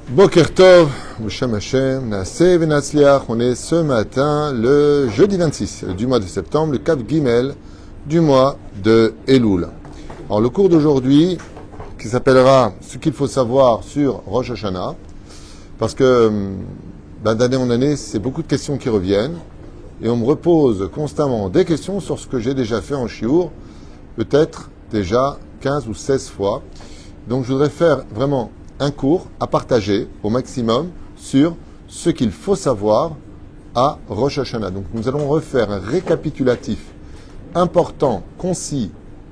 Boker Tov, Moshem Hashem, Naaseh Venatzliach. On est ce matin le jeudi 26 du mois de septembre, le Kav Gimel du mois de Elul. Alors le cours d'aujourd'hui, qui s'appellera ce qu'il faut savoir sur Rosh Hashanah, parce que d'année en année, c'est beaucoup de questions qui reviennent, et on me repose constamment des questions sur ce que j'ai déjà fait en shiur, peut-être déjà 15 ou 16 fois. Donc je voudrais faire vraiment un cours à partager au maximum sur ce qu'il faut savoir à Rosh Hashanah. Donc nous allons refaire un récapitulatif important, concis,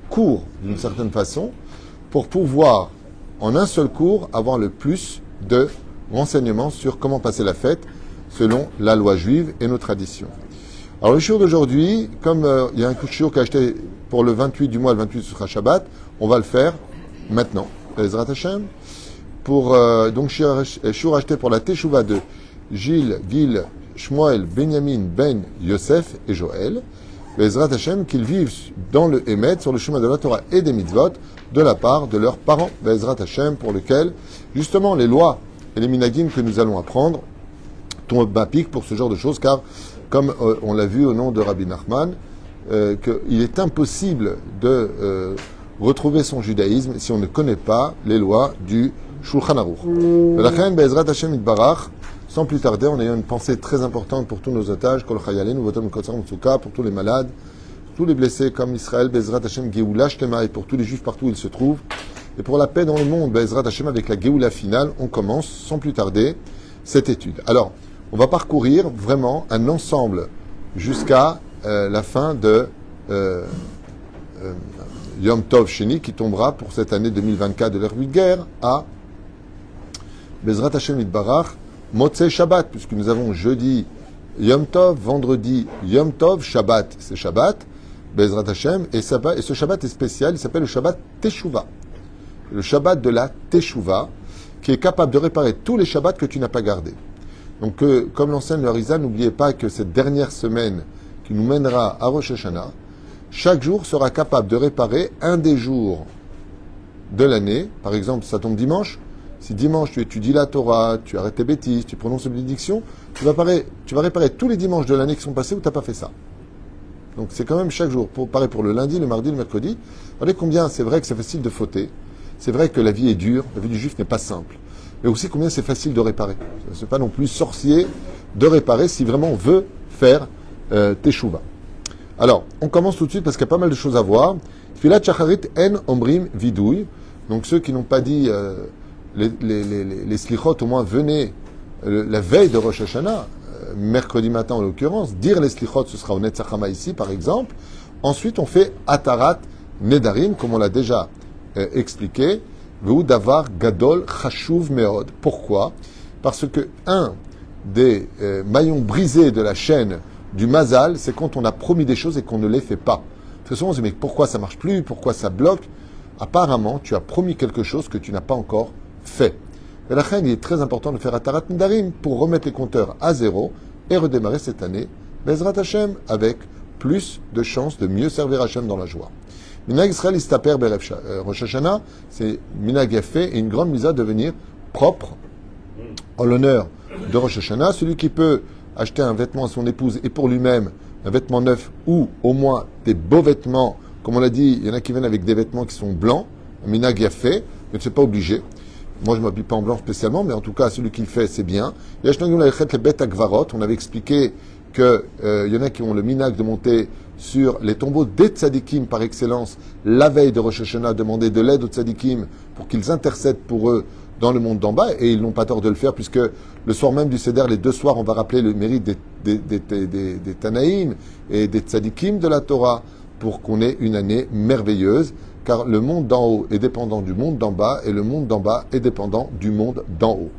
court d'une certaine façon, pour pouvoir en un seul cours avoir le plus de renseignements sur comment passer la fête selon la loi juive et nos traditions. Alors le shiur d'aujourd'hui, comme il y a un coup de shiur qui a acheté pour le 28 du mois, le 28 sera Shabbat, on va le faire maintenant, Ezrat Hashem. Pour donc shiur acheté pour la Teshuvah de Gilles, Gil, Shmuel, Benjamin, Ben, Yosef et Joël. Ezrat Hashem, qu'ils vivent dans le Emet, sur le chemin de la Torah et des mitzvot, de la part de leurs parents. Ezrat Hashem, pour lequel, justement, les lois et les minagim que nous allons apprendre tombent à pic pour ce genre de choses, car, comme on l'a vu au nom de Rabbi Nachman, qu'il est impossible de retrouver son judaïsme si on ne connaît pas les lois du Shulchan Aruch. Be'ezrat Hashem Yitbarach, sans plus tarder, on a une pensée très importante pour tous nos otages, Kol Chayalenu, Votom Kotzar Mutsuka, pour tous les malades, tous les blessés comme Israël, Be'ezrat Hashem Geoula Shtema, et pour tous les juifs partout où ils se trouvent, et pour la paix dans le monde, Be'ezrat Hashem, avec la Geoula finale, on commence sans plus tarder cette étude. Alors, on va parcourir vraiment un ensemble jusqu'à la fin de Yom Tov Sheni, qui tombera pour cette année 2024 de l'ère de guerre à Bezrat Hashem Yitbarach, Motzei Shabbat, puisque nous avons jeudi Yom Tov, vendredi Yom Tov, Shabbat, c'est Shabbat, Bezrat Hashem, et ce Shabbat est spécial, il s'appelle le Shabbat Teshuvah. Le Shabbat de la Teshuvah, qui est capable de réparer tous les Shabbats que tu n'as pas gardés. Donc, comme l'enseigne le Harizal, n'oubliez pas que cette dernière semaine qui nous mènera à Rosh Hashanah, chaque jour sera capable de réparer un des jours de l'année. Par exemple, ça tombe dimanche. Si dimanche tu étudies la Torah, tu arrêtes tes bêtises, tu prononces une bénédiction, tu vas réparer tous les dimanches de l'année qui sont passés où tu n'as pas fait ça. Donc c'est quand même chaque jour. Pareil pour le lundi, le mardi, le mercredi. Regardez combien c'est vrai que c'est facile de fauter. C'est vrai que la vie est dure, la vie du juif n'est pas simple. Mais aussi combien c'est facile de réparer. Ce n'est pas non plus sorcier de réparer si vraiment on veut faire teshuva. Alors, on commence tout de suite parce qu'il y a pas mal de choses à voir. Filat shacharit en omrim vidouille. Donc ceux qui n'ont pas dit les slichot, au moins venez la veille de Rosh Hashanah, mercredi matin en l'occurrence, dire les slichot, ce sera au Netzachama ici par exemple. Ensuite, on fait Atarat Nedarim, comme on l'a déjà expliqué. Veu davar gadol chashuv meod. Pourquoi? Parce que un des maillons brisés de la chaîne du mazal, c'est quand on a promis des choses et qu'on ne les fait pas. Parce que souvent on se dit, mais pourquoi ça marche plus? Pourquoi ça bloque? Apparemment, tu as promis quelque chose que tu n'as pas encore fait. Et la reine, il est très important de faire Atarat Nedarim pour remettre les compteurs à zéro et redémarrer cette année, Bezrat Hashem, avec plus de chances de mieux servir Hashem dans la joie. Minag Israël Istaper Berev Rosh Hashanah, c'est Minag Yafé et une grande mise à devenir propre en l'honneur de Rosh Hashanah. Celui qui peut acheter un vêtement à son épouse et pour lui-même un vêtement neuf ou au moins des beaux vêtements, comme on l'a dit, il y en a qui viennent avec des vêtements qui sont blancs, Minag Yafé, mais c'est pas obligé. Moi je ne m'habille pas en blanc spécialement, mais en tout cas celui qui le fait c'est bien. On avait expliqué qu'il y en a qui ont le minag de monter sur les tombeaux des tzadikim par excellence, la veille de Rosh Hashanah, demander de l'aide aux tzadikim pour qu'ils intercèdent pour eux dans le monde d'en bas, et ils n'ont pas tort de le faire, puisque le soir même du Seder, les deux soirs, on va rappeler le mérite des Tanaïm et des tzadikim de la Torah, pour qu'on ait une année merveilleuse, car le monde d'en haut est dépendant du monde d'en bas, et le monde d'en bas est dépendant du monde d'en haut.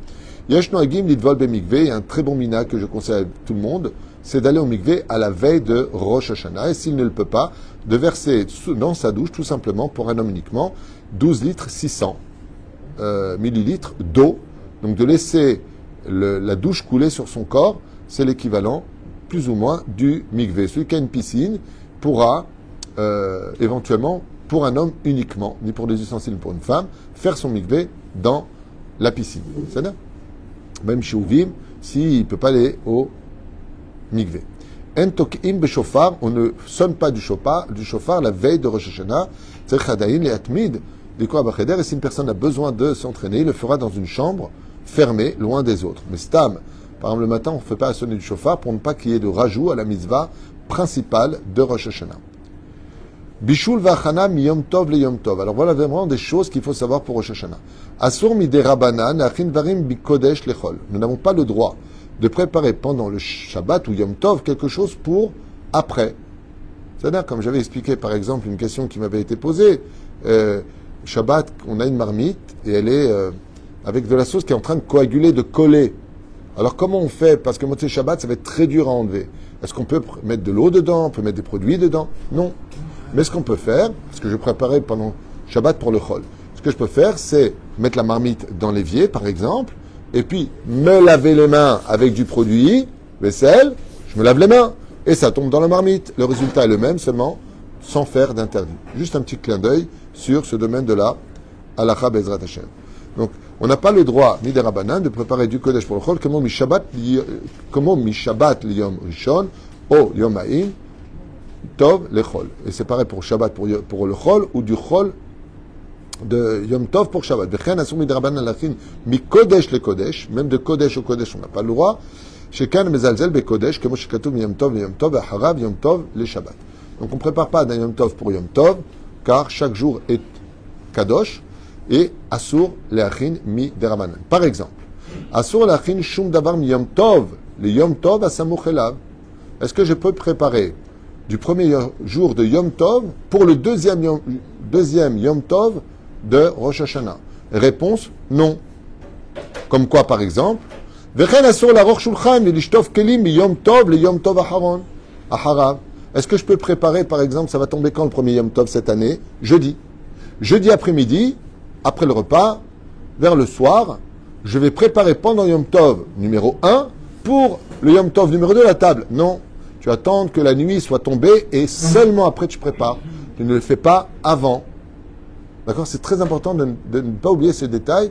Yesh noagim litvol bemikvé, un très bon minag que je conseille à tout le monde, c'est d'aller au mikvé à la veille de Rosh Hashanah, et s'il ne le peut pas, de verser dans sa douche, tout simplement, pour un homme uniquement, 12 litres 600 millilitres d'eau. Donc de laisser la douche couler sur son corps, c'est l'équivalent, plus ou moins, du mikvé. Celui qui a une piscine pourra, éventuellement, pour un homme uniquement, ni pour des ustensiles, ni pour une femme, faire son mikvé dans la piscine. C'est ça? Même chez Ouvim, s'il ne peut pas aller au mikvé. En tok'im b'shofar, on ne sonne pas du shofar la veille de Rosh Hashanah. Tzarich hadayin le'atmid likra b'cheder. Et si une personne a besoin de s'entraîner, il le fera dans une chambre fermée, loin des autres. Mais stam, par exemple le matin, on ne fait pas sonner du shofar pour ne pas qu'il y ait de rajout à la mitzvah principale de Rosh Hashanah. Bishul v'achana miyom tov le yom tov. Alors voilà vraiment des choses qu'il faut savoir pour Rosh Hashanah. Asur midei rabanan achin varim bikodesh lechol. Nous n'avons pas le droit de préparer pendant le Shabbat ou Yom Tov quelque chose pour après. C'est-à-dire, comme j'avais expliqué par exemple une question qui m'avait été posée, Shabbat, on a une marmite et elle est avec de la sauce qui est en train de coaguler, de coller. Alors comment on fait? Parce que Motzei Shabbat, ça va être très dur à enlever. Est-ce qu'on peut mettre de l'eau dedans? On peut mettre des produits dedans? Non. Mais ce qu'on peut faire, parce que je préparais pendant Shabbat pour le Chol, ce que je peux faire, c'est mettre la marmite dans l'évier, par exemple, et puis me laver les mains avec du produit, vaisselle, je me lave les mains, et ça tombe dans la marmite. Le résultat est le même, seulement sans faire d'interdit. Juste un petit clin d'œil sur ce domaine de la halakha bezrat Hashem. Donc, on n'a pas le droit, ni des rabbanan, de préparer du kodesh pour le chol, comment mi Shabbat liyom rishon, o yom ha'im, tov le chol. Et c'est pareil pour Shabbat, pour le chol, ou du chol de Yom Tov pour Shabbat. V'chen asur mi drabanan lachin mi kodesh le kodesh, même de kodesh au kodesh, on n'a pas le droit. Shekan mezalzel be kodesh, comme shekatu mi Yom Tov le Yom Tov, harav Yom Tov le Shabbat. Donc on ne prépare pas d'un Yom Tov pour Yom Tov, car chaque jour est kadosh, et asur le achin mi drabanan. Par exemple, asur le achin shum davar mi Yom Tov, le Yom Tov asamuch elav. Est-ce que je peux préparer du premier jour de Yom Tov pour le deuxième Yom Tov de Rosh Hashanah? Réponse, non. Comme quoi, par exemple, est-ce que je peux préparer, par exemple, ça va tomber quand le premier Yom Tov cette année? Jeudi. Jeudi après-midi, après le repas, vers le soir, je vais préparer pendant Yom Tov numéro 1 pour le Yom Tov numéro 2 la table. Non. Tu attends que la nuit soit tombée et seulement après tu prépares. Tu ne le fais pas avant. D'accord? C'est très important de ne pas oublier ces détails.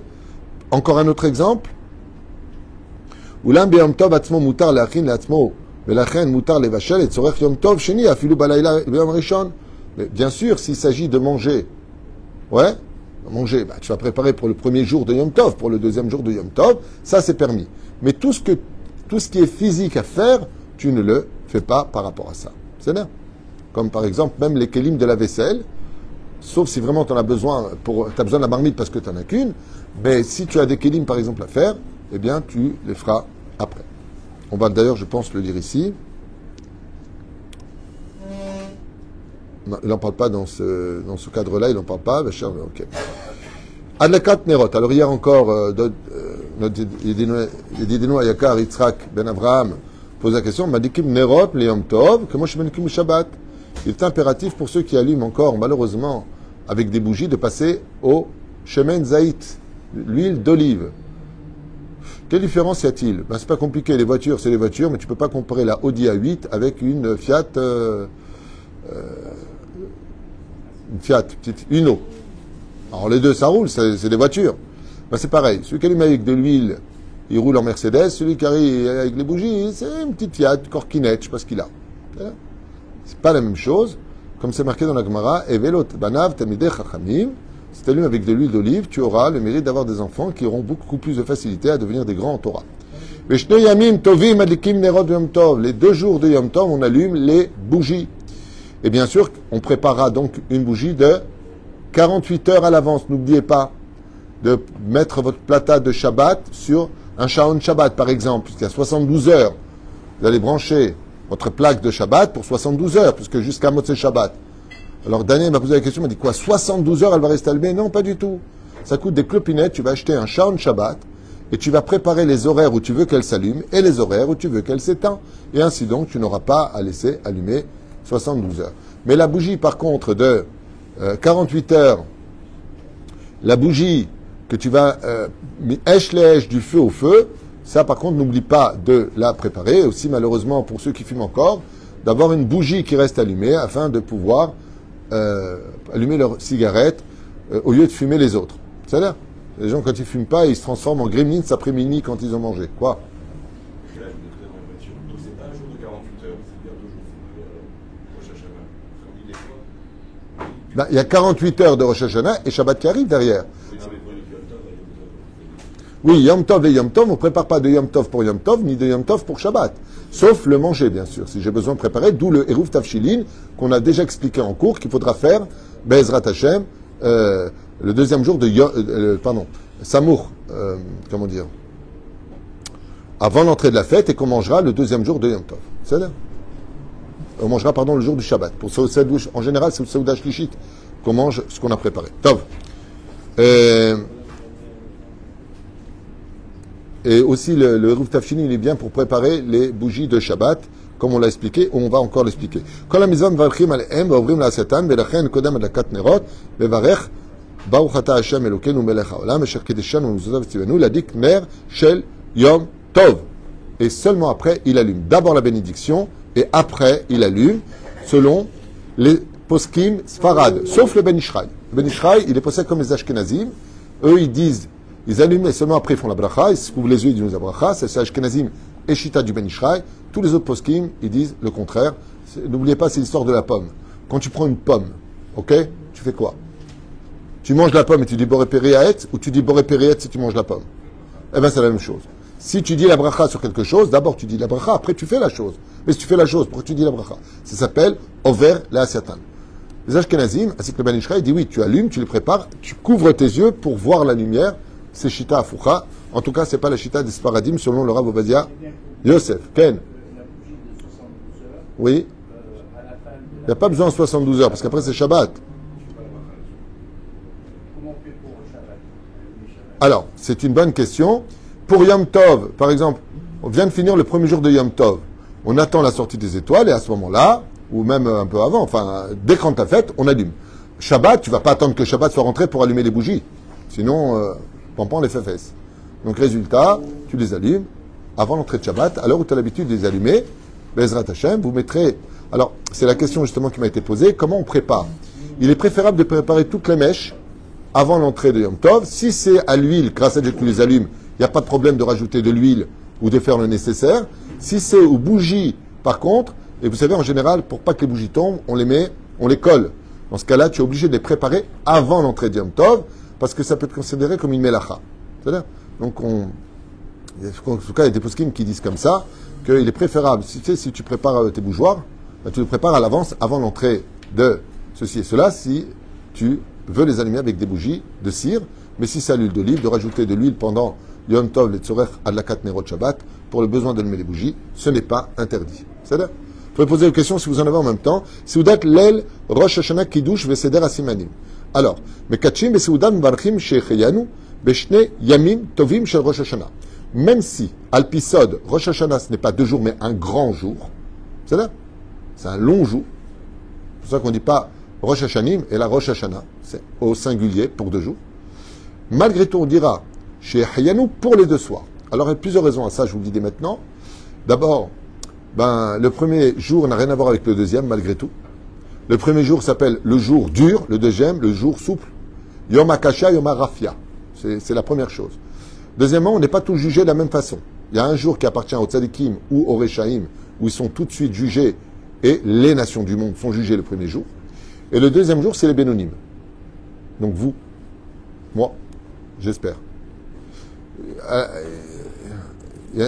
Encore un autre exemple. Ulam b'yom tov atzmo mutar le'achin le'atzmo ve'lachen mutar levashel et tzorech yom tov sheni afilu balayla b'yom rishon. Mais bien sûr, s'il s'agit de manger, tu vas préparer pour le premier jour de Yom Tov, pour le deuxième jour de Yom Tov, ça c'est permis. Mais tout ce qui est physique à faire, tu ne le fais pas par rapport à ça. C'est bien. Comme par exemple, même les kélim de la vaisselle, sauf si vraiment tu en as besoin, tu as besoin de la marmite parce que tu n'en as qu'une, mais si tu as des kélim par exemple à faire, eh bien tu les feras après. On va d'ailleurs, je pense, le lire ici. Non, il n'en parle pas dans ce cadre-là, il n'en parle pas. Ok. Adlakat Nerot. Alors hier encore, Yedidino Ayakar Yitzhak Ben Avraham pose la question, Madikim Nerot le Yom Tov, que moi je Madikim Shabbat. Il est impératif pour ceux qui allument encore, malheureusement, avec des bougies, de passer au Shemen Zaït, l'huile d'olive. Quelle différence y a-t-il? Ben, c'est pas compliqué, les voitures, c'est les voitures, mais tu peux pas comparer la Audi A8 avec une Fiat, petite Uno. Alors les deux, ça roule, c'est des voitures. Ben, c'est pareil, celui qui allume avec de l'huile, il roule en Mercedes, celui qui arrive avec les bougies, c'est une petite Fiat, corkinette, je sais pas ce qu'il a. C'est pas la même chose, comme c'est marqué dans la Gemara, Evelot banav tamidei chachamim. Si tu allumes avec de l'huile d'olive, tu auras le mérite d'avoir des enfants qui auront beaucoup plus de facilité à devenir des grands en Torah. Les 2 jours de Yom Tov, on allume les bougies. Et bien sûr, on préparera donc une bougie de 48 heures à l'avance. N'oubliez pas de mettre votre plata de Shabbat sur un Shaon Shabbat, par exemple, puisqu'il y a 72 heures. Vous allez brancher votre plaque de Shabbat pour 72 heures, puisque jusqu'à Motzei Shabbat. Alors Daniel m'a posé la question, il m'a dit quoi, 72 heures elle va rester allumée? Non, pas du tout. Ça coûte des clopinettes, tu vas acheter un Shaon Shabbat et tu vas préparer les horaires où tu veux qu'elle s'allume et les horaires où tu veux qu'elle s'éteint. Et ainsi donc, tu n'auras pas à laisser allumer 72 heures. Mais la bougie par contre de 48 heures, la bougie que tu vas èche du feu au feu, ça par contre n'oublie pas de la préparer. Aussi malheureusement pour ceux qui fument encore, d'avoir une bougie qui reste allumée afin de pouvoir allumer leur cigarette au lieu de fumer les autres. C'est là. Les gens, quand ils fument pas, ils se transforment en gremlins après minuit quand ils ont mangé. Quoi? Et là, je me mettrais dans la voiture. Donc, c'est pas un jour de 48 heures, c'est bien 2 jours. Rosh Hashanah. Comme dit des fois. Ben, il y a 48 heures de Rosh Hashanah et Shabbat qui arrive derrière. Oui, non, mais pour les Yom Tov, Oui, Yom Tov et Yom Tov, on ne prépare pas de Yom Tov pour Yom Tov, ni de Yom Tov pour Shabbat. Sauf le manger, bien sûr, si j'ai besoin de préparer, d'où le Eruv Tafshilin, qu'on a déjà expliqué en cours, qu'il faudra faire, Be'ezrat Hashem, le deuxième jour de Samour, comment dire, avant l'entrée de la fête, et qu'on mangera le deuxième jour de Yom Tov. C'est là. On mangera, le jour du Shabbat. Pour en général, c'est le Saouda Shlishit qu'on mange ce qu'on a préparé. Tov. Et aussi, le Eruv Tafshilin, il est bien pour préparer les bougies de Shabbat, comme on l'a expliqué, ou on va encore l'expliquer. Kol ha-mitzvot mevarchim alehem, ve'ovrim la'asatan, ve'lachen kodem adlakat nerot, ve'varech, Baruch ata Hashem Elokeinu melech haolam, asher kedeshanu u'mitzvotav v'tzivanu, ladik ner shel yom tov. Et seulement après, il allume. D'abord la bénédiction, et après, il allume, selon les poskim sfarad, sauf le Ben Ishraï. Le Ben Ishraï, il est posé comme les Ashkenazim. Eux, ils allument, et seulement après, ils font la bracha, ils se couvrent les yeux, ils disent la bracha, c'est Ashkenazim et Shita du Ben Ishraï. Tous les autres poskim, ils disent le contraire. N'oubliez pas, c'est l'histoire de la pomme. Quand tu prends une pomme, ok, tu fais quoi? Tu manges la pomme et tu dis Boré Péréaet, ou tu dis Boré Péréaet si tu manges la pomme? Eh bien, c'est la même chose. Si tu dis la bracha sur quelque chose, d'abord tu dis la bracha, après tu fais la chose. Mais si tu fais la chose, pourquoi tu dis la bracha? Ça s'appelle Over la Asiatan. Les Ashkenazim, ainsi que le Ben Ishraï, il dit oui, tu allumes, tu les prépares, tu couvres tes yeux pour voir la lumière. C'est Shita Afucha. En tout cas, c'est pas la Shita des Sparadim selon le Rav Ovadia Yosef. Ken? Oui. Il n'y a pas besoin de 72 heures, parce qu'après c'est Shabbat. Alors, c'est une bonne question. Pour Yom Tov, par exemple, on vient de finir le premier jour de Yom Tov. On attend la sortie des étoiles et à ce moment-là, ou même un peu avant, enfin, dès quand ta fête, on allume. Shabbat, tu vas pas attendre que Shabbat soit rentré pour allumer les bougies. Sinon, pampan les fesses. Donc, résultat, tu les allumes avant l'entrée de Shabbat, à l'heure où tu as l'habitude de les allumer. Be'ezrat Hashem, vous mettrez... Alors, c'est la question justement qui m'a été posée. Comment on prépare? Il est préférable de préparer toutes les mèches avant l'entrée de Yom Tov. Si c'est à l'huile, grâce à Dieu que tu les allumes, il n'y a pas de problème de rajouter de l'huile ou de faire le nécessaire. Si c'est aux bougies, par contre, et vous savez, en général, pour pas que les bougies tombent, on les colle. Dans ce cas-là, tu es obligé de les préparer avant l'entrée de Yom Tov, parce que ça peut être considéré comme une melacha. C'est-à-dire, donc en tout cas, il y a des poskim qui disent comme ça, qu'il est préférable, si tu prépares tes bougeoirs, tu les prépares à l'avance, avant l'entrée de ceci et cela, si tu veux les allumer avec des bougies de cire, mais si c'est à l'huile d'olive, de rajouter de l'huile pendant Yom Tov, le Tzorech, Adlakat Nerot Shabbat, pour le besoin d'allumer les bougies, ce n'est pas interdit. C'est-à-dire, vous pouvez poser une question si vous en avez en même temps. Seudat l'el Rosh Hashanah Kiddush Veseder Asimanim. Alors, Mekatchim Beseudan Mvarchim Shecheyanu Beshne Yamim Tovim Shel Rosh Hashanah. Même si, Alpisod, Rosh Hashanah, ce n'est pas 2 jours, mais un grand jour, c'est-à-dire, c'est un long jour. C'est pour ça qu'on ne dit pas Rosh Hashanim et la Rosh Hashanah, c'est au singulier pour 2 jours. Malgré tout, on dira chez Hayanou pour les 2 soirs. Alors, il y a plusieurs raisons à ça, je vous le dis dès maintenant. D'abord, le premier jour n'a rien à voir avec le deuxième, malgré tout. Le premier jour s'appelle le jour dur, le deuxième, le jour souple. Yom HaKasha, Yom HaRafia. C'est la première chose. Deuxièmement, on n'est pas tous jugés de la même façon. Il y a un jour qui appartient aux Tzadikim ou aux Rechaim, où ils sont tout de suite jugés, et les nations du monde sont jugées le premier jour. Et le deuxième jour, c'est les Bénonymes. Donc vous, moi, j'espère.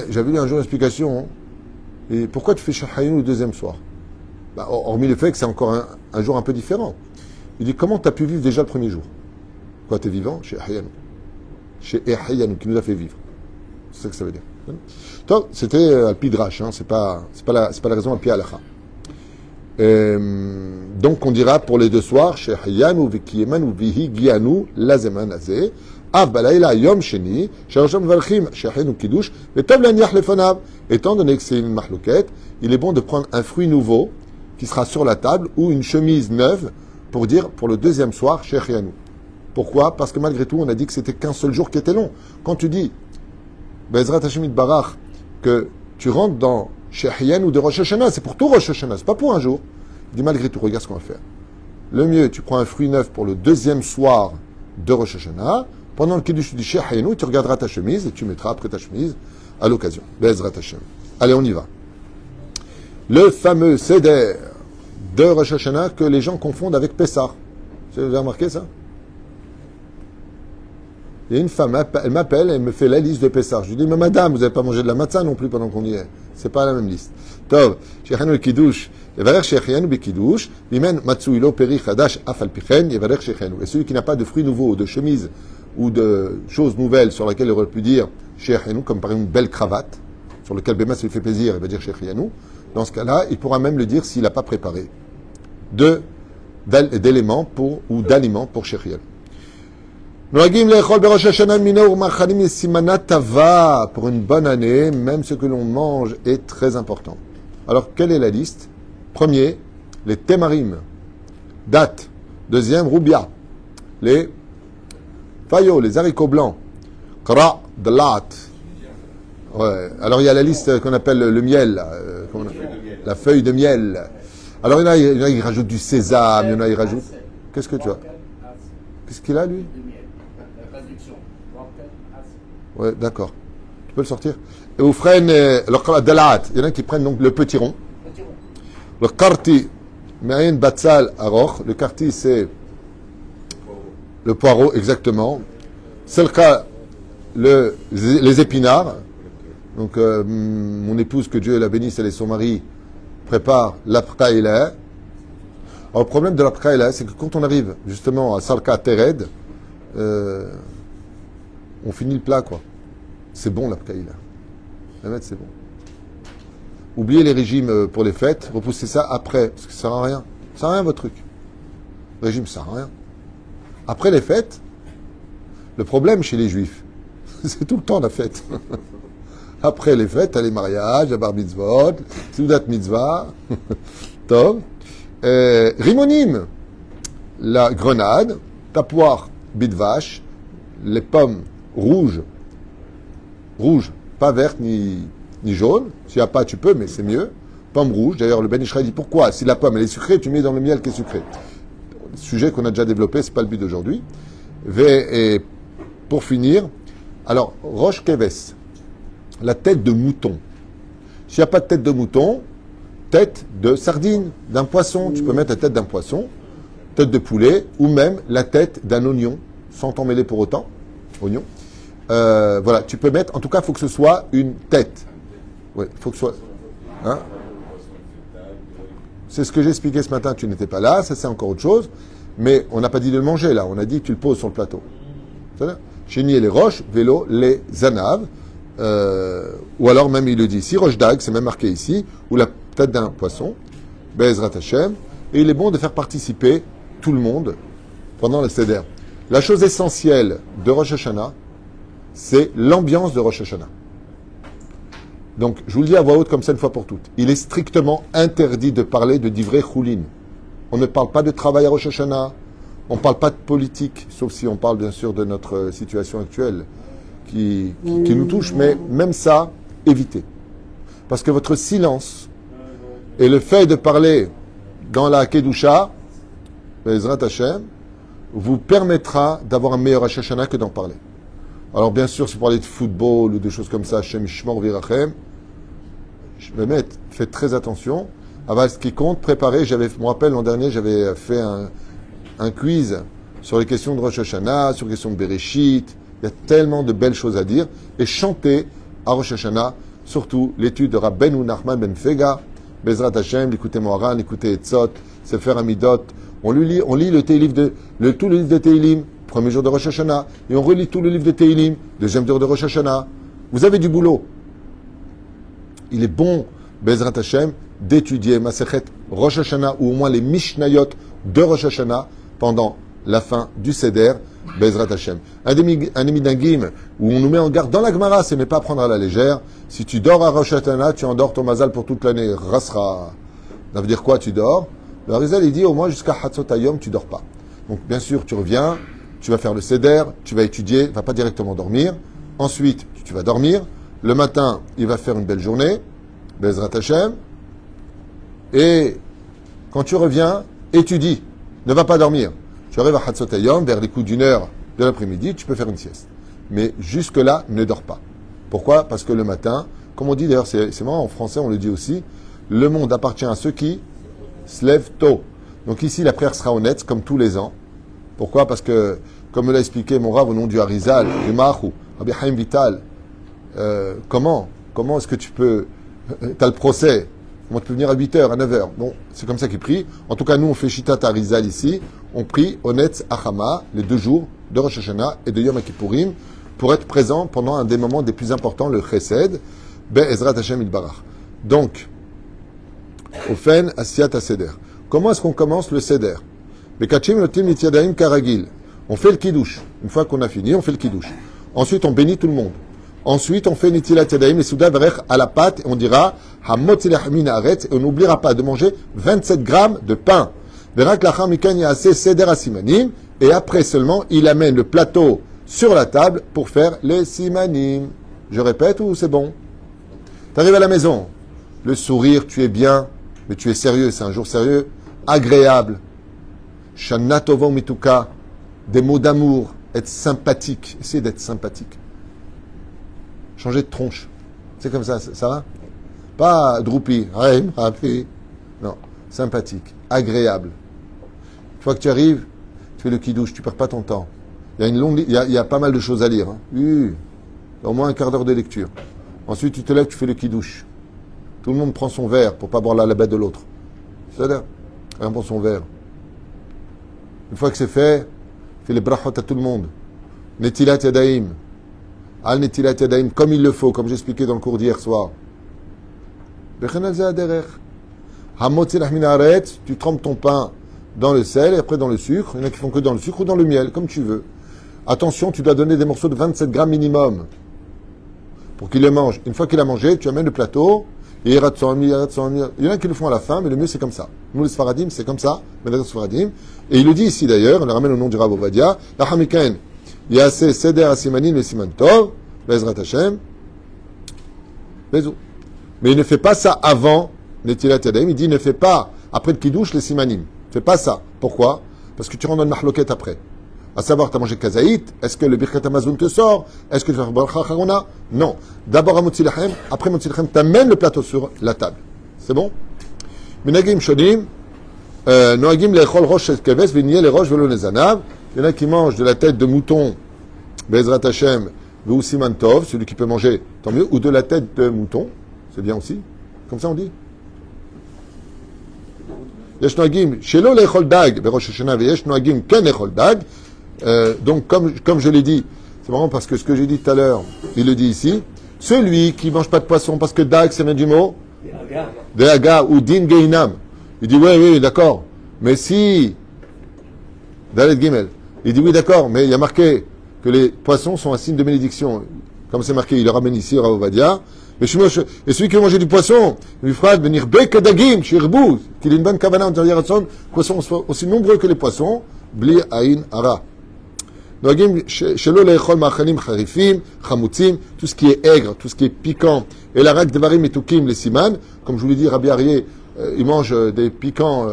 J'avais lu un jour une explication. Et pourquoi tu fais Shahayim le deuxième soir? Hormis le fait que c'est encore un jour un peu différent. Il dit, comment tu as pu vivre déjà le premier jour? Quoi, tu es vivant? Chez Hayanou. Chez Hayanou, qui nous a fait vivre. C'est ça que ça veut dire. Donc, c'était Alpidrash, hein, c'est pas la raison Alpi Alacha. Donc, on dira pour les 2 soirs, chez Hayanou, Vikiyemanu, Vihi, Gianu, Lazeman, Azé, Av Balaïla, Yom Sheni, chez Rosham Valchim, chez Hayanou Kiddush, mais Tov Laniach Lefonav. Étant donné que c'est une mahlouquette, il est bon de prendre un fruit nouveau qui sera sur la table ou une chemise neuve pour dire pour le deuxième soir chez Hayanou. Pourquoi? Parce que malgré tout, on a dit que c'était qu'un seul jour qui était long. Quand tu dis, Be'ezrat Hashem Yitbarach, que tu rentres dans chez Hayanou de Rosh Hashanah, c'est pour tout Rosh Hashanah, c'est pas pour un jour. Il dit malgré tout, regarde ce qu'on va faire. Le mieux, tu prends un fruit neuf pour le deuxième soir de Rosh Hashanah, Pendant le Kiddush, tu dis Shehainu, tu regarderas ta chemise et tu mettras après ta chemise à l'occasion. Be'ezrat Hashem. Allez, on y va. Le fameux Seder de Rosh Hashanah que les gens confondent avec Pessah. Vous avez remarqué ça? Il y a une femme, elle m'appelle, elle me fait la liste de Pessah. Je lui dis, mais madame, vous n'avez pas mangé de la matzah non plus pendant qu'on y est. C'est pas la même liste. Tov, Shechianu le Kiddush, Yevarech Shechianu be Kiddush, Bimen Matsuilo Peri Chadash Afal Pichen, Yevarech Shechianu. Et celui qui n'a pas de fruits nouveaux, de chemise ou de choses nouvelles sur lesquelles il aurait pu dire Shechianu, comme par exemple une belle cravate, sur lequel Béma se lui fait plaisir, il va dire Shechianu. Dans ce cas-là, il pourra même le dire s'il n'a pas préparé d'éléments ou d'aliments pour Shechianu. Pour une bonne année, même ce que l'on mange est très important. Alors, quelle est la liste? Premier, les témarim, date. Deuxième, roubia, les fayots, les haricots blancs. Kra, dalat. Ouais. Alors, il y a la liste qu'on appelle le miel, la feuille de miel. Alors, il y en a qui rajoutent du sésame, il y en a qui rajoutent... Qu'est-ce que tu as? Qu'est-ce qu'il a, lui? Ouais, d'accord. Tu peux le sortir. Et vous freinez le dalat. Il y en a qui prennent donc le petit rond. Le karti, ma'in batsal aroch. Le karti, c'est le poireau, exactement. C'est le cas, les épinards. Donc, mon épouse, que Dieu la bénisse, elle et son mari, prépare l'apkaïla. Alors, le problème de l'apkaïla, c'est que quand on arrive justement à Salka Tered, on finit le plat, quoi. C'est bon, l'apkaïla. C'est bon. Oubliez les régimes pour les fêtes, repoussez ça après, parce que ça ne sert à rien. Ça sert à rien, votre truc. Le régime, ça ne sert à rien. Après les fêtes, le problème chez les juifs, c'est tout le temps la fête. Après les fêtes, t'as les mariages, la bar mitzvot, Seudat mitzvah, Tov, Rimonim, la grenade, ta poire, bit vache, les pommes rouges, pas vertes ni jaunes. S'il n'y a pas, tu peux, mais c'est mieux. Pomme rouge. D'ailleurs, le Ben Ishraï dit pourquoi? Si la pomme elle est sucrée, tu mets dans le miel qui est sucré. Sujet qu'on a déjà développé, c'est pas le but d'aujourd'hui. Et pour finir, alors, Roche Keves, la tête de mouton. S'il n'y a pas de tête de mouton, tête de sardine, d'un poisson. Tu peux mettre la tête d'un poisson, tête de poulet, ou même la tête d'un oignon, sans t'en mêler pour autant. Oignon. Voilà, tu peux mettre, en tout cas, il faut que ce soit une tête. Oui, il faut que ce soit... Hein? C'est ce que j'ai expliqué ce matin, tu n'étais pas là, ça c'est encore autre chose, mais on n'a pas dit de le manger là, on a dit que tu le poses sur le plateau. Chénier les roches, vélo, les anaves, ou alors même il le dit ici, roche d'ag, c'est même marqué ici, ou la tête d'un poisson, Be'ezrat Hashem, et il est bon de faire participer tout le monde pendant le Seder. La chose essentielle de Rosh Hashanah, c'est l'ambiance de Rosh Hashanah. Donc, je vous le dis à voix haute comme ça une fois pour toutes. Il est strictement interdit de parler de divrei choulin. On ne parle pas de travail à Rosh Hashanah. On ne parle pas de politique, sauf si on parle bien sûr de notre situation actuelle qui nous touche. Mais même ça, évitez. Parce que votre silence et le fait de parler dans la Kedusha, Be'ezrat Hashem, vous permettra d'avoir un meilleur Rosh Hashanah que d'en parler. Alors bien sûr, si vous parlez de football ou de choses comme ça, Hashem Yishmor Virachem, je vais mettre, faites très attention. Avant ce qui compte, préparez. Je me rappelle l'an dernier, j'avais fait un quiz sur les questions de Rosh Hashanah, sur les questions de Bereshit. Il y a tellement de belles choses à dire. Et chanter à Rosh Hashanah, surtout l'étude de Rabbeinu Nachman ben Fega, Bezrat Hashem, l'écouter Moharan, l'écouter Etzot, Sefer Amidot. On lit le tout le livre de Teilim, premier jour de Rosh Hashanah, et on relit tout le livre de Teilim, deuxième jour de Rosh Hashanah. Vous avez du boulot. Il est bon, Bezrat Hashem, d'étudier Masechet Rosh Hashanah, ou au moins les Mishnayot de Rosh Hashanah, pendant la fin du Seder, Bezrat Hashem. Un des midangim, où on nous met en garde dans la Gemara, c'est ne pas prendre à la légère. Si tu dors à Rosh Hashanah, tu endors ton mazal pour toute l'année. Rasra. Ça veut dire quoi, tu dors? Le Harizal, il dit, au moins jusqu'à Hatzot Hayom, tu dors pas. Donc, bien sûr, tu reviens, tu vas faire le Seder, tu vas étudier, va pas directement dormir. Ensuite, tu vas dormir. Le matin, il va faire une belle journée, Bezrat Hashem. Et quand tu reviens, étudie. Ne va pas dormir. Tu arrives à Hatzot Hayom, vers les coups d'1h de l'après-midi, tu peux faire une sieste. Mais jusque-là, ne dors pas. Pourquoi? Parce que le matin, comme on dit d'ailleurs, c'est marrant, en français on le dit aussi, le monde appartient à ceux qui se lèvent tôt. Donc ici, la prière sera honnête, comme tous les ans. Pourquoi? Parce que, comme me l'a expliqué mon Rav au nom du Harizal, du Mahou, Rabbi Haim Vital, comment est-ce que tu peux... Tu as le procès. Comment tu peux venir à 8h, à 9h? Bon, c'est comme ça qu'il prie. En tout cas, nous, on fait Shitat Harizal ici. On prie Honetz Achama, les 2 jours de Rosh Hashanah et de Yom Kippourim, pour être présent pendant un des moments des plus importants, le Chesed, Be'ezrat Hashem Yitbarach. Donc, Ofen Asiyat HaSeder. Comment est-ce qu'on commence le Seder? Bekachim Lotim Nityadaim Karagil. On fait le Kiddush. Une fois qu'on a fini, on fait le Kiddush. Ensuite, on bénit tout le monde. Ensuite, on fait Nitilat Yadaim et Souda Verech à la pâte et on dira Hamot Silahmin Aretz et on n'oubliera pas de manger 27 grammes de pain. Verak Lachar Mikan Yaase Seder Asimanim et après seulement, il amène le plateau sur la table pour faire les Simanim. Je répète ou c'est bon? Tu arrives à la maison, le sourire, tu es bien, mais tu es sérieux, c'est un jour sérieux, agréable. Shanna Tovo Mituka, des mots d'amour, être sympathique, essayer d'être sympathique. Changer de tronche. C'est comme ça va? Pas droupi, non, sympathique, agréable. Une fois que tu arrives, tu fais le kidouche, tu perds pas ton temps. Il y a pas mal de choses à lire. Au moins un quart d'heure de lecture. Ensuite, tu te lèves, tu fais le kidouche. Tout le monde prend son verre pour pas boire la bête de l'autre. C'est-à-dire, chacun prend son verre. Une fois que c'est fait, fais les brachot à tout le monde. Netilat yadaim. Al netilat yadaim, comme il le faut, comme j'expliquais dans le cours d'hier soir. Bechenal ze'aderech. Hamotzi lachmin haaretz, tu trempes ton pain dans le sel et après dans le sucre. Il y en a qui font que dans le sucre ou dans le miel, comme tu veux. Attention, tu dois donner des morceaux de 27 grammes minimum pour qu'il les mange. Une fois qu'il a mangé, tu amènes le plateau et il y en a qui le font à la fin, mais le mieux c'est comme ça. Nous les Sfaradim, c'est comme ça, les Sfaradim. Et il le dit ici d'ailleurs, on le ramène au nom du Rav Ovadia, la Hamikain, Yaseh Seder Asimanim le Siman Tov, Bezrat Hashem, Bezou. Mais il ne fait pas ça avant Netilat Yadayim, il dit ne fais pas après le Kiddush les Simanim. Fais pas ça. Pourquoi? Parce que tu rentres dans une mahloket après. À savoir, tu as mangé kazaït, est-ce que le birkat hamazon te sort? Est-ce que tu vas faire bracha charona? Non. D'abord à Motzilachem, après Motzilachem, tu amènes le plateau sur la table. C'est bon? Minagim shonim, noagim lechol rosh et keves, v'niye le rosh velo nezanav. Il y en a qui mangent de la tête de mouton, Bezrat Hashem, ou siman tov, celui qui peut manger, tant mieux, ou de la tête de mouton, c'est bien aussi. Comme ça on dit. Yesh noagim, shelo lechol dag, berosh Hashanah, veyesh noagim ken lechol dag. Donc, comme je l'ai dit, c'est marrant parce que ce que j'ai dit tout à l'heure, il le dit ici, celui qui mange pas de poisson, parce que dag, c'est même du mot de haga ou din geinam. Il dit, oui, d'accord. Mais si, Dalet Gimel, il dit, oui, d'accord, mais il y a marqué que les poissons sont un signe de bénédiction. Comme c'est marqué, il le ramène ici, Rav Ovadia. Et celui qui veut manger du poisson, il lui fera venir bek dagim, shirbouz, qu'il ait une bonne kavana en derrière son, que les poissons soient aussi nombreux que les poissons, bli aïn ara. Tout ce qui est aigre, tout ce qui est piquant, et la rak devarim et tukim, les siman, comme je vous l'ai dit, Rabbi Arié, il mange des piquants,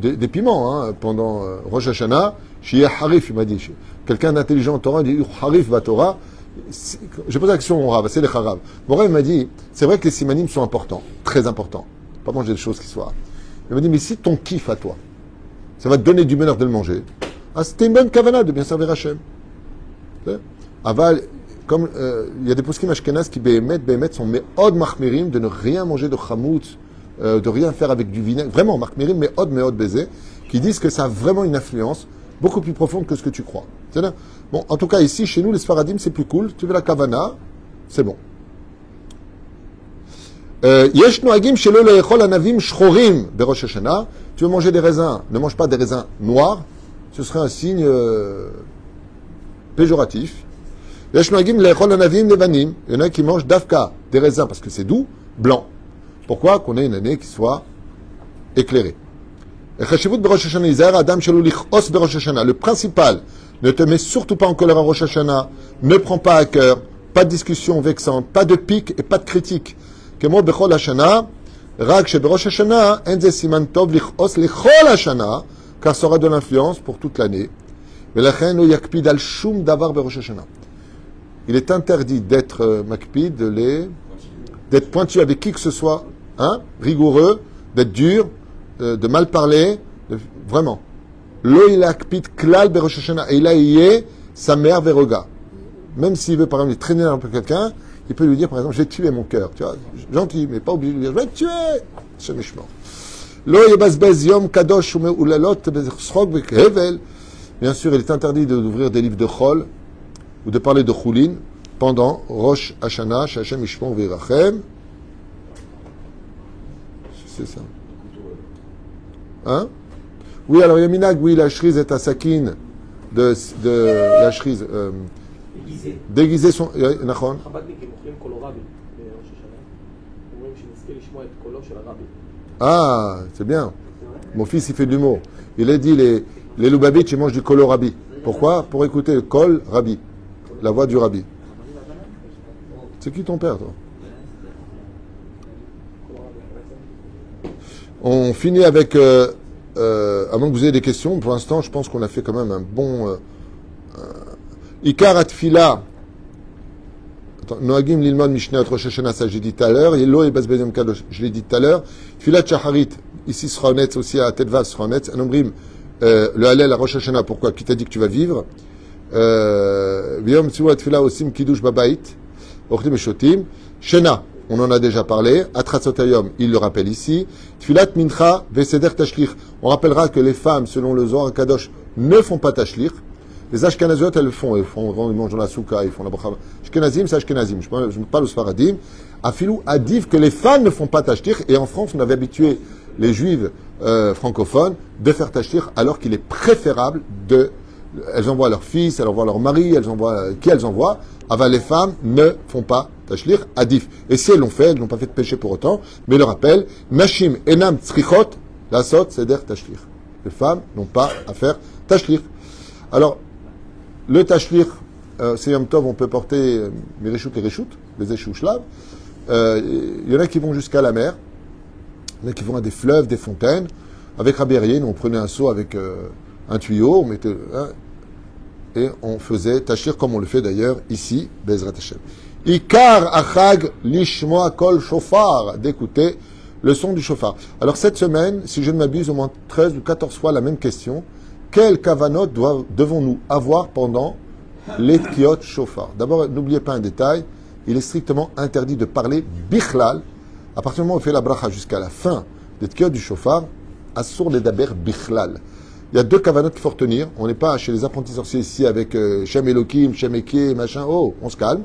des piments, pendant Rosh Hashanah, chez Harif, il m'a dit, quelqu'un d'intelligent en Torah, il dit, Harif va Torah, j'ai posé la question au Rav, c'est les Harav. Mon Rav m'a dit, c'est vrai que les simanim sont importants, très importants, pas manger des choses qui soient. Il m'a dit, mais si ton kiff à toi, ça va te donner du bonheur de le manger, c'était une bonne kavana de bien servir Hachem. Aval, comme il y a des poskim ashkenaz qui bémet sont me'od machmirim de ne rien manger de chamout, de rien faire avec du vinaigre, vraiment machmirim me'od baiser, qui disent que ça a vraiment une influence beaucoup plus profonde que ce que tu crois. C'est-à-dire, bon, en tout cas ici chez nous les Sfaradim c'est plus cool. Tu veux la kavana, c'est bon. Yesh noagim shelo le'echol anavim shchorim berosh Hashanah. Tu veux manger des raisins, ne mange pas des raisins noirs. Ce serait un signe péjoratif. Il y en a qui mangent d'afka, des raisins, parce que c'est doux, blanc. Pourquoi? Qu'on ait une année qui soit éclairée. Le principal, ne te mets surtout pas en colère à Rosh Hashanah, ne prends pas à cœur, pas de discussion vexante, pas de pique et pas de critique. Que moi, Bechol Hashanah, Rak Sheberosh Hashanah, Enze Siman Tov Lichos Lichol Hashanah, car ça aura de l'influence pour toute l'année. Velachen lo yakpid al shum davar berosh Hashanah. Il est interdit d'être makpid, d'être pointu avec qui que ce soit, hein, rigoureux, d'être dur, de mal parler, vraiment. Lo yakpid klal berosh Hashanah. Et il a yé sa mère veroga. Même s'il veut, par exemple, traîner un peu quelqu'un, il peut lui dire, par exemple, je vais tuer mon cœur. Tu vois, gentil, mais pas obligé de lui dire, je vais te tuer. C'est méchant. Lo yebazbez yom kadosh ulalot bezrog bekevel. Bien sûr, il est interdit d'ouvrir des livres de Chol ou de parler de Choulin pendant Rosh Hashanah, Shachem Ishmon Virachem. C'est ça. Hein? Oui, alors il y a Minag, oui, la shriz est à sakin de la shriz. déguiser son... נכון. חב"דניקים אוכלים קולורבי בראש השנה. אומרים שנזכה לשמוע את קולו של הרבי. Ah, c'est bien. Mon fils, il fait de l'humour. Il a dit les Lubavitch, ils mangent du kohlrabi. Pourquoi? Pour écouter le kol rabbi, la voix du rabbi. C'est qui ton père, toi? On finit avec... avant que vous ayez des questions, pour l'instant, je pense qu'on a fait quand même un bon... Ikar atfila. Noagim lilmon mishneh Rosh Hashanah, ça j'ai dit tout à l'heure. Yelo et Bas B'Yom Kadosh, je l'ai dit tout à l'heure. Filat Shacharit, ici sera honnête aussi à Tetvav sera honnête. Un omrim, le Hallel à Rosh Hashanah, pourquoi? Qui t'a dit que tu vas vivre? B'Yom Tzua Tfila Osim Kiddush Babait, Ochlim et Shotim. Shena, on en a déjà parlé. Atratzotayom, il le rappelle ici. Tfilat Mincha Veseder Tashlich. On rappellera que les femmes, selon le Zohar Kadosh, ne font pas Tashlich. Les Ashkenazot, elles le font. Ils mangent dans la souka, ils font la bracha. Ashkenazim, c'est Ashkenazim. Je parle aux Sfaradim. Afilou a dit que les femmes ne font pas tashtir. Et en France, on avait habitué les juives francophones de faire tashtir, alors qu'il est préférable de. Elles envoient leurs fils, elles envoient leurs maris, elles envoient. Qui elles envoient? Avant, les femmes ne font pas tashlir, adif. Et si elles l'ont fait, elles n'ont pas fait de péché pour autant. Mais le rappel, Nashim enam tzrichot, la sot, c'est der tashlir. Les femmes n'ont pas à faire tashlir. Alors, le tashlir, c'est Yom Tov, on peut porter Mirishut et Rishut, les Eshushlav. Il y en a qui vont jusqu'à la mer, il y en a qui vont à des fleuves, des fontaines. Avec Rabbi Arien, on prenait un seau avec un tuyau, on mettait, et on faisait tashlir comme on le fait d'ailleurs ici, Bezrat Hashem. Ikar achag lishmoa kol shofar, d'écouter le son du shofar. Alors cette semaine, si je ne m'abuse, au moins 13 ou 14 fois la même question. Quel kavanot devons-nous avoir pendant les tkiot shofar? D'abord, n'oubliez pas un détail, il est strictement interdit de parler bichlal. À partir du moment où on fait la bracha jusqu'à la fin des tkiot du shofar, assur les daber bichlal. Il y a deux kavanot qu'il faut retenir. On n'est pas chez les apprentis sorciers ici avec Shem Elohim, Shem Eke, machin. Oh, on se calme.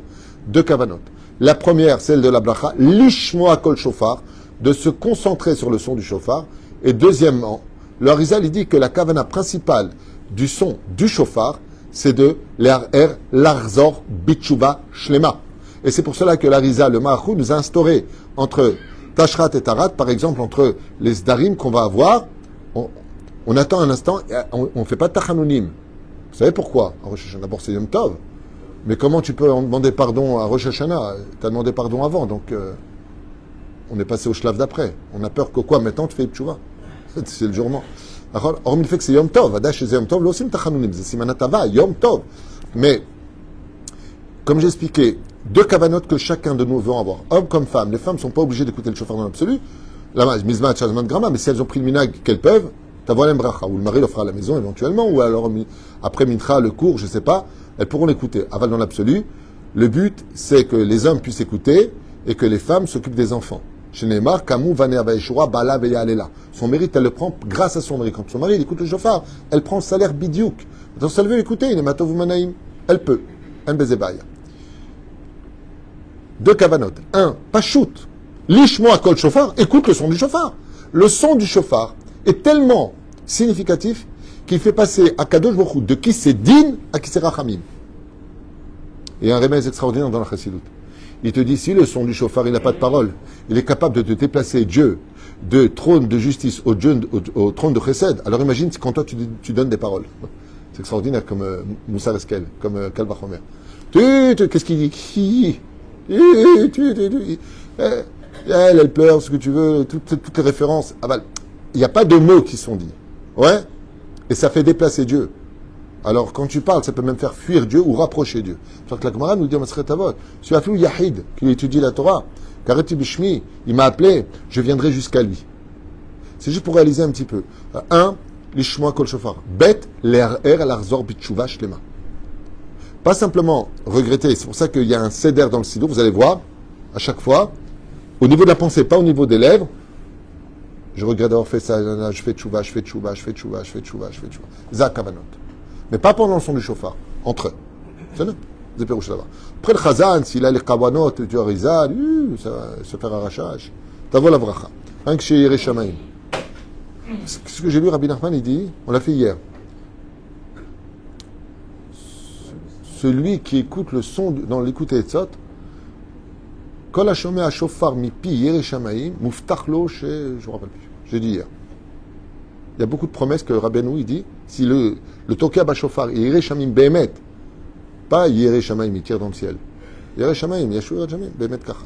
Deux kavanot. La première, celle de la bracha, lishmoa kol shofar, de se concentrer sur le son du shofar. Et deuxièmement, le Harizal, il dit que la kavana principale du son du shofar, c'est de l'er l'arzor bitshuva shlema. Et c'est pour cela que l'Harizal, le Maharout, nous a instauré entre Tashrat et Tarat, par exemple, entre les Sdarim qu'on va avoir, on attend un instant, on ne fait pas de Tachanonim. Vous savez pourquoi? D'abord, c'est Yom Tov. Mais comment tu peux demander pardon à Rosh Hashanah? Tu as demandé pardon avant, donc on est passé au shlav d'après. On a peur que quoi? Maintenant, tu fais Tchouva. C'est le jurement. Hormis le fait que c'est Yom Tov, Adash c'est Yom Tov, l'osim tachanunim, c'est Simanatava, Yom Tov. Mais, comme j'ai expliqué, deux kavanotes que chacun de nous veut avoir, homme comme femme. Les femmes ne sont pas obligées d'écouter le chauffeur dans l'absolu. La mizma, chazman, grama, mais si elles ont pris le minag qu'elles peuvent, t'avoir bracha, ou le mari le fera à la maison éventuellement, ou alors après mincha, le cours, je sais pas, elles pourront l'écouter. Aval dans l'absolu, le but, c'est que les hommes puissent écouter et que les femmes s'occupent des enfants. Chez Neymar, Kamou, Vaner, Vaishura, Bala, Veyalela. Son mérite, elle le prend grâce à son mari. Quand son mari, il écoute le chauffard, elle prend le salaire bidiouk. Quand elle veut écouter, il est matov manaïm. Elle peut. Un bezebaya. Deux kavanot. Un, pachout. Lishmo à kol chauffard, écoute le son du chauffard. Le son du chauffard est tellement significatif qu'il fait passer à Kadosh Baruch Hu de qui c'est din à qui c'est rachamim. Il y a un remède extraordinaire dans la chassidut. Il te dit, si le son du chauffard, il n'a pas de parole, il est capable de te déplacer, Dieu, de trône de justice au trône de chesed. Alors imagine quand toi, tu donnes des paroles. C'est extraordinaire, comme Moussa Reskel, comme Kalba Homer. Qu'est-ce qu'il dit? Elle pleure, ce que tu veux, toutes les références. Il n'y a pas de mots qui sont dits. Ouais? Et ça fait déplacer Dieu. Alors, quand tu parles, ça peut même faire fuir Dieu ou rapprocher Dieu. C'est que la Gemara nous dit, Masret Avot, si Aflou Yahid, qui étudie la Torah, Kareti Bishmi, il m'a appelé, je viendrai jusqu'à lui. C'est juste pour réaliser un petit peu. Un, l'ishmoa kol shofar. Bet, l'er l'arzor bitshuva shlema. Pas simplement regretter, c'est pour ça qu'il y a un seder dans le sidour, vous allez voir, à chaque fois, au niveau de la pensée, pas au niveau des lèvres, je regrette d'avoir fait ça, je fais tchouva, je fais tchouva, je fais tchouva, je fais tchouva, je fais tchouva. Zak kavanot. Mais pas pendant le son du chauffard, entre eux. C'est là. Après le chazan, s'il a les kavanot, tu as rizal, ça va se faire arrachage. T'avo la vracha. Rien que chez Yere Shamaim. Ce que j'ai lu, Rabbi Nachman, il dit, on l'a fait hier. Celui qui écoute le son dans l'écoute Etzot, Kol hashomeh hashofar mipi Yere Shamaim, muftach lo chez, je ne me rappelle plus, j'ai dit hier. Il y a beaucoup de promesses que Rabbeinu, il dit, si le Tokea Bashofar, Yere Shamaim Behemet, pas Yere Shamaim, il tire dans le ciel. Yere Shamaim, Yeshua Yere Shamaim, Behemet Kacha.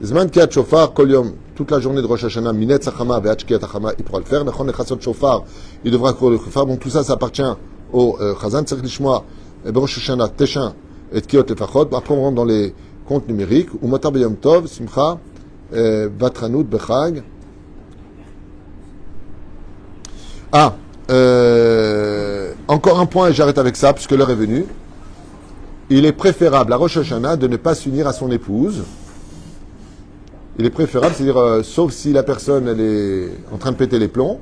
Zman Kiat Shofar, Kol Yom, toute la journée de Rosh Hashanah, Minet Sachama, Ve'ach Kiat Achama, il pourra le faire. Nechon Echasot Shofar, il devra courir le Shofar. Bon, tout ça, ça appartient au Chazan. Tzarich Lishmoa, Rosh Hashanah, Teshin, et Kiot Lefachot. Après, on rentre dans les comptes numériques. Umotar B'Yom Tov, Simcha, Vatranout, Bechag. Encore un point, et j'arrête avec ça, puisque l'heure est venue. Il est préférable à Rosh Hashanah de ne pas s'unir à son épouse. Il est préférable, c'est-à-dire, sauf si la personne elle est en train de péter les plombs,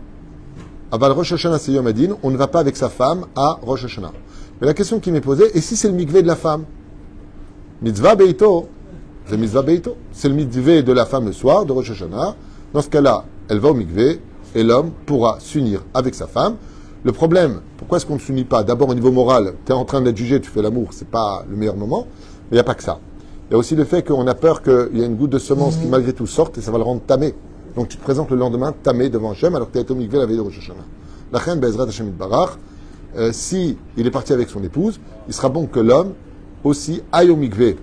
Aval Rosh Hashanah c'est Yom Hadin, on ne va pas avec sa femme à Rosh Hashanah. Mais la question qui m'est posée, et si c'est le mikvé de la femme? Mitzvah Beito, c'est Mitzvah Beito. C'est le mikvé de la femme le soir, de Rosh Hashanah. Dans ce cas-là, elle va au mikvé, et l'homme pourra s'unir avec sa femme. Le problème, pourquoi est-ce qu'on ne s'unit pas? D'abord au niveau moral, tu es en train d'être jugé, tu fais l'amour, c'est pas le meilleur moment, mais il n'y a pas que ça. Il y a aussi le fait qu'on a peur qu'il y a une goutte de semence qui malgré tout sorte et ça va le rendre tamé. Donc tu te présentes le lendemain tamé devant Hachem alors que tu as été au mikvé la veille de Rosh Hashanah. La reine Bezrat Hashem Yitbarach, si il est parti avec son épouse, il sera bon que l'homme aussi aille au mikvé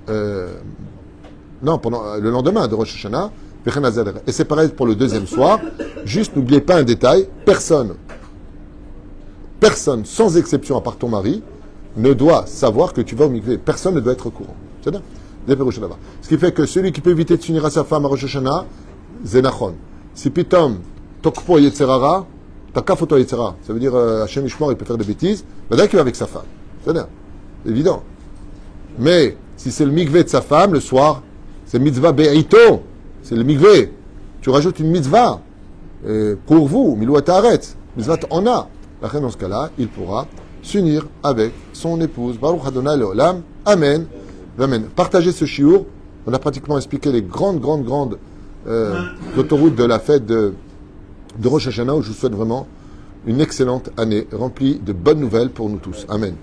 pendant le lendemain de Rosh Hashanah. Et c'est pareil pour le deuxième soir. Juste n'oubliez pas un détail, personne, sans exception à part ton mari, ne doit savoir que tu vas au mikvé. Personne ne doit être au courant. C'est bien. Ce qui fait que celui qui peut éviter de s'unir à sa femme à Rosh Hashanah, Zenachon. Si pitom, tokpo yetzerara, takafoto yetzerara, ça veut dire Hachem Ishmor, il peut faire des bêtises, mais dès qu'il va avec sa femme. C'est bien. C'est évident. Mais si c'est le mikvé de sa femme, le soir, c'est mitzvah be'ito. C'est le mikvé. Tu rajoutes une mitzvah. Pour vous, milou ta'aretz. Mitzvah on a. Dans ce cas-là, il pourra s'unir avec son épouse. Baruch Adonai Leolam. Amen. Amen. Partagez ce chiour. On a pratiquement expliqué les grandes autoroutes de la fête de Rosh Hashanah, où je vous souhaite vraiment une excellente année remplie de bonnes nouvelles pour nous tous. Amen.